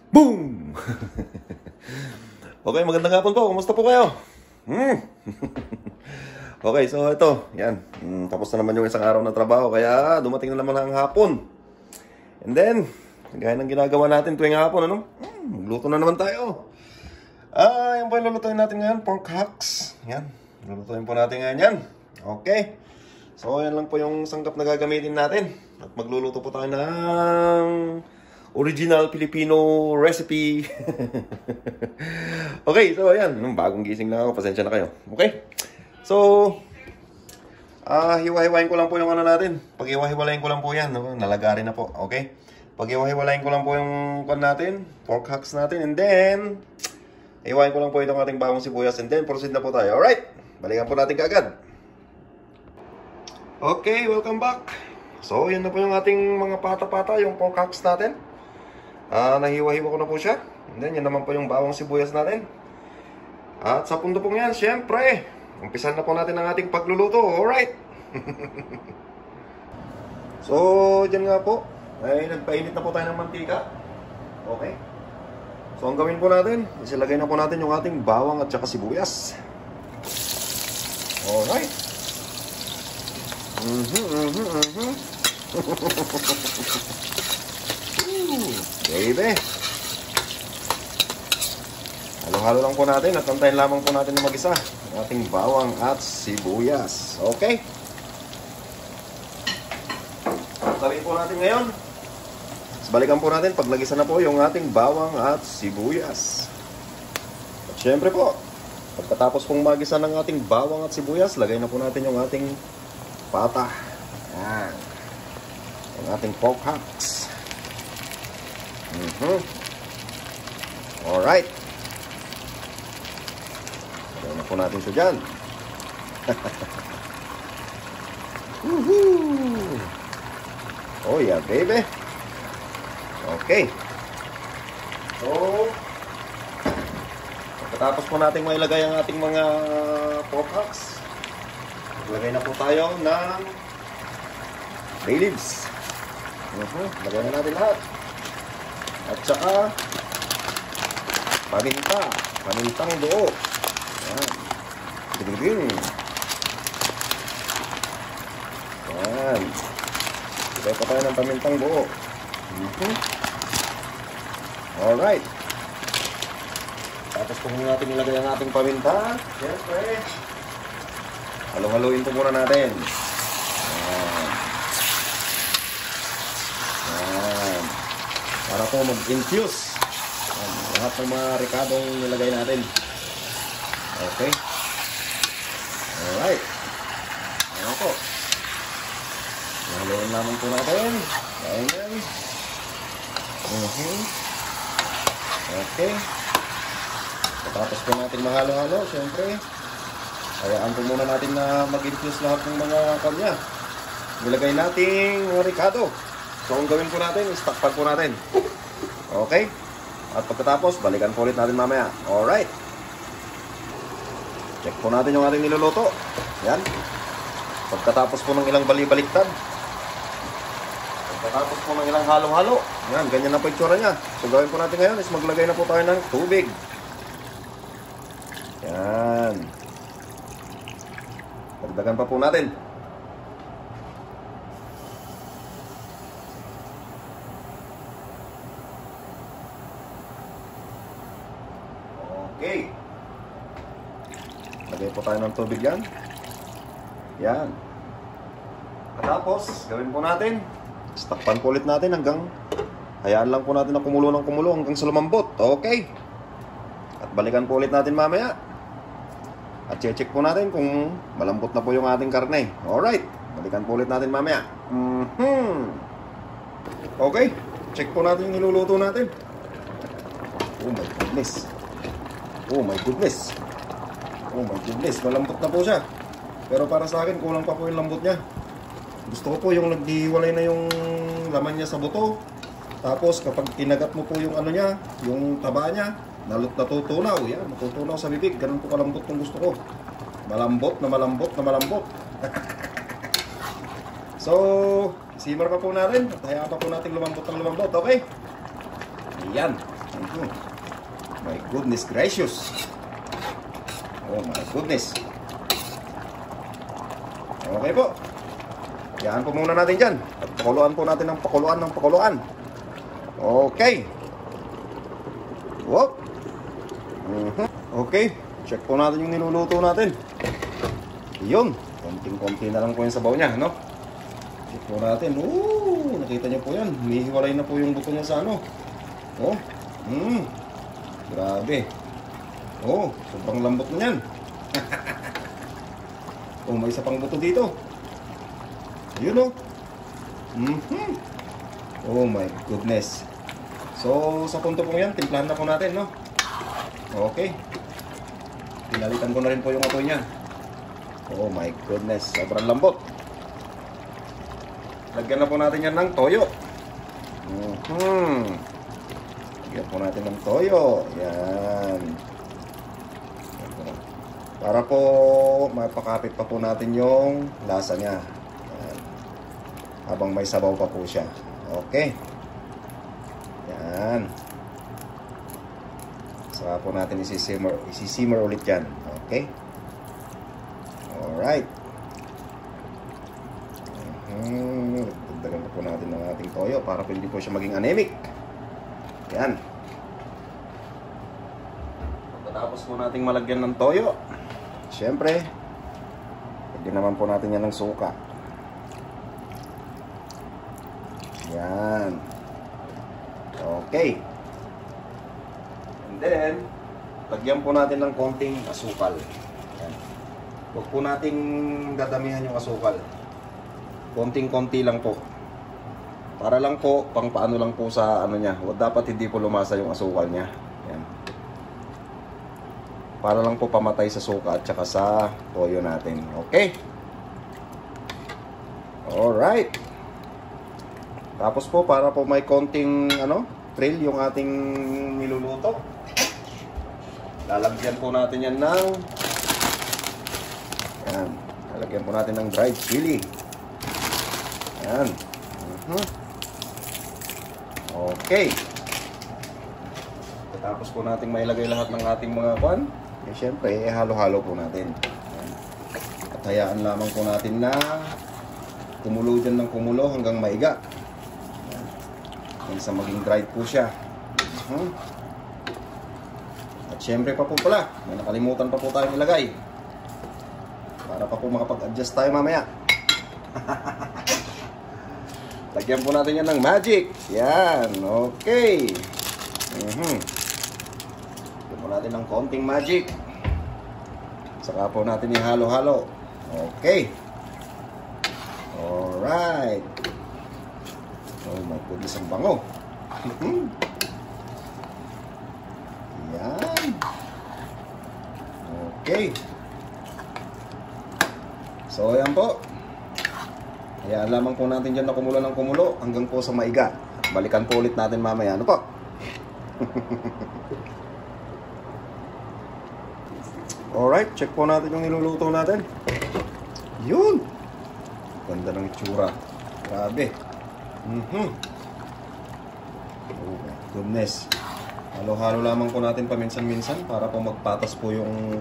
Boom! Okay, magandang hapon po. Kumusta po kayo? Okay, so ito, yan. Tapos na naman yung isang araw na trabaho, kaya dumating na naman ang hapon. And then, gaya ng ginagawa natin tuwing hapon, ano? Magluto na naman tayo. Yan po yung lulutuin natin ngayon, pork hocks. Yan, lulutuin po natin ngayon yan. Okay. So, yan lang po yung sangkap na gagamitin natin. At magluluto po tayo ng original Filipino recipe. Okay, so ayan. Bagong gising na ako. Pasensya na kayo. Okay? So, hiwa-hiwain ko lang po yung ano natin. Pag hiwa-hiwalayin ko lang po yan. Nalagari na po. Okay? Pag hiwa-hiwalayin ko lang po yung pan natin. Pork hocks natin. And then, hiwain ko lang po itong ating bawang sibuyas. And then, proceed na po tayo. Alright? Balikan po natin kaagad. Okay, welcome back. So, yun na po yung ating mga pata-pata, yung pork hocks natin. Nahiwa-hiwa ko na po siya. And then, yan naman po yung bawang sibuyas natin. At sa pundo pong yan, syempre, umpisan na po natin ang ating pagluluto. Alright. So, dyan nga po, ay nagpainit na po tayo ng mantika. Okay. So, ang gawin po natin, isilagay na po natin yung ating bawang at saka sibuyas. Alright. Baby. Halo-halo lang po natin at antayin lamang po natin na mag-isa ang ating bawang at sibuyas. Okay? Sabihin po natin ngayon. Balikan po natin pag nagisa na po yung ating bawang at sibuyas. At syempre po, pagkatapos pong magisa ng ating bawang at sibuyas, lagay na po natin yung ating pata. Yan. Yung ating pork hocks. Alright. Lagay na po natin siya dyan. Oh yeah, baby. Okay. So, pagkatapos po natin mailagay ang ating mga pork hocks, lagay na po tayo ng bay leaves. Lagay na natin lahat. At saka paminta. Pamintang buo. Ayan. Ding-ding. Ayan. Lagay pa tayo ng pamintang buo. Alright. Tapos kung natin ilagay ang ating paminta, siyempre, halo-haloin po muna natin. Ayan. Ayan. Para po mag-infuse lahat ng mga ricadong nilagay natin. Okay. Alright. Ayan po. Haloin naman po natin. Ayan. Okay. Tapos po natin mahalo-halo, siyempre. Hayaan po muna natin na mag-infuse lahat ng mga kanya. Nilagay natin mga ricado. So, ang gawin po natin, istakpan po natin. Okay? At pagkatapos, balikan po ulit natin mamaya. Alright. Check po natin yung ating niluluto. Yan. Pagkatapos po ng ilang bali-baliktad. Pagkatapos po ng ilang halo-halo. Yan, ganyan na po yung tsura niya. So, gawin po natin ngayon is maglagay na po tayo ng tubig. Yan. Dagdagan pa po natin. Okay. Lagay po tayo ng tubig yan. Yan. Tapos, gawin po natin. Takpan po ulit natin hanggang hayaan lang po natin na kumulo ng kumulo hanggang sa lumambot. Okay. At balikan po ulit natin mamaya. At check po natin kung malambot na po yung ating karne. Alright. Balikan po ulit natin mamaya. Okay. Check po natin yung niluluto natin. Oh my goodness. Oh my goodness. Oh my goodness. Malambot na po siya. Pero para sa akin, kulang pa po yung lambot niya. Gusto ko po yung nagdihiwalay na yung laman niya sa buto. Tapos kapag kinagat mo po yung ano niya, yung taba niya, natutunaw. Yan, natutunaw sa bibig. Ganun po kalambot yung gusto ko. Malambot na malambot na malambot. So, simmer pa po natin. At hayaan pa po natin lumambot ng lumambot. Okay? Yan. My goodness gracious. Oh my goodness. Okay po. Yan po muna natin dyan. At pakuluan po natin ng pakuluan. Okay. Whoop. Okay. Check po natin yung niluluto natin. Yun. Konting-konti na lang po yung sabaw niya, no? Check po natin. Nakita niyo po yan. Humihiwalay na po yung buto niya sa ano. Oh. Grabe. Oh, sobrang lambot na yan. Oh, may isa pang buto dito. Yun, oh. Oh my goodness. So, sa punto po yan, timplahan na po natin, no? Okay. Pinalitan ko na rin po yung apoy niya. Oh my goodness, sobrang lambot. Lagyan na po natin yan ng toyo. Lagyan po natin ng toyo. Yan. Para po mapakapit pa po natin yung lasa niya. Yan. Habang may sabaw pa po siya. Okay. Yan. Saka po natin isisimmer ulit yan. Okay. Alright. Dagdagan po natin ng ating toyo para po hindi po siya maging anemic. Yan. Pagkatapos po nating malagyan ng toyo, siyempre, lagyan naman po natin yan ng suka. Yan. Okay. And then, lagyan po natin ng konting asukal. Yan. Huwag po nating dadamihan yung asukal. Konting-konti lang po. Para lang po, pang paano lang po sa ano niya. Dapat hindi po lumasa yung asukal niya. Yan. Para lang po pamatay sa suka at saka sa toyo natin. Okay? Alright. Tapos po, para po may konting trail yung ating niluluto. Lalagyan po natin yan ng yan. Lalagyan po natin ng dried chili. Yan. Okay. Tapos po natin mailagay lahat ng ating mga kwan. Siyempre, halo-halo po natin. Yan. At hayaan lamang po natin na kumulo dyan ng kumulo hanggang maiga. Yan. Hanggang sa maging dried po siya. At siyempre pa po pala, may nakalimutan pa po tayong ilagay. Para pa po makapag-adjust tayo mamaya. Lagyan po natin yan ng magic. Yan. Okay. Lagyan po natin ng konting magic. Saka po natin ihalo-halo. Okay. Alright. Oh my goodness, ang bango. Yan. Okay. So, ayan po. Hayaan lamang po natin dyan na kumulo ng kumulo hanggang po sa maiga. Balikan po ulit natin mamaya. Ano po? Alright, check po natin yung niluluto natin. Yun! Ganda ng itsura. Grabe. Oh my goodness. Halo-halo lamang po natin paminsan-minsan para po magpatas po yung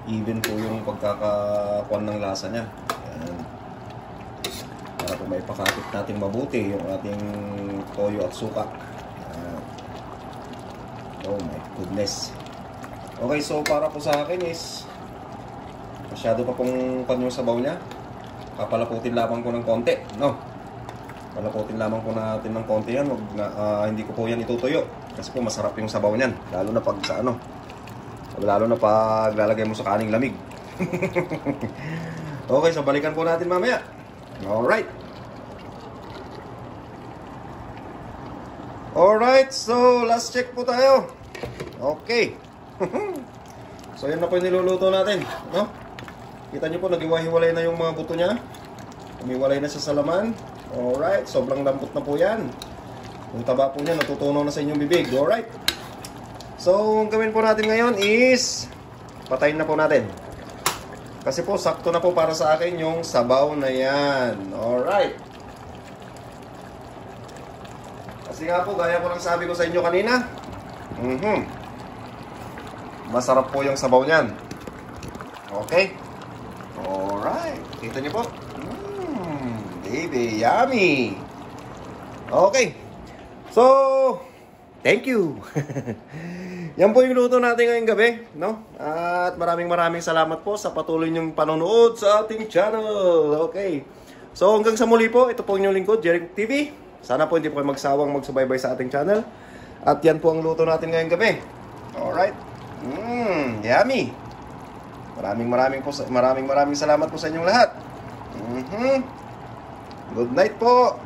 even po yung pagkakakuan ng lasa niya. Ayan. Para po may pakapit natin mabuti yung ating toyo at suka. Ayan. Oh my goodness. Okay, so para po sa akin is masyado pa pong yung sabaw niya. Papalaputin lamang ko ng konti, no? Palaputin lamang po natin ng konti yan. Hindi ko po yan itutuyo kasi po masarap yung sabaw niyan, lalo na pag sa lalo na pag lalagay mo sa kaning lamig. Okay, so balikan po natin mamaya. Alright. Alright, so last check po tayo. Okay. So yan na po yung niluluto natin, no? Kita nyo po, nag-iwahiwalay na yung mga buto niya. Umiwalay na sa laman. Alright, sobrang lambot na po yan. Yung taba po niya, natutunaw na sa inyong bibig. Alright. So, ang gawin po natin ngayon is patayin na po natin. Kasi po, sakto na po para sa akin yung sabaw na yan. Alright. Kasi nga po, gaya ko lang sabi ko sa inyo kanina, masarap po yung sabaw niyan. Okay? Alright. Kita niyo po? Baby, yummy. Okay. So, thank you. Yan po yung luto natin ngayong gabi, no? At maraming salamat po sa patuloy niyong panonood sa ating channel. Okay. So, hanggang sa muli po, ito po yung lingkod, Jeric TV. Sana po hindi po kayo magsawang magsubaybay sa ating channel. At yan po ang luto natin ngayong gabi. Alright. Yummy. Maraming salamat po sa inyong lahat. Good night po.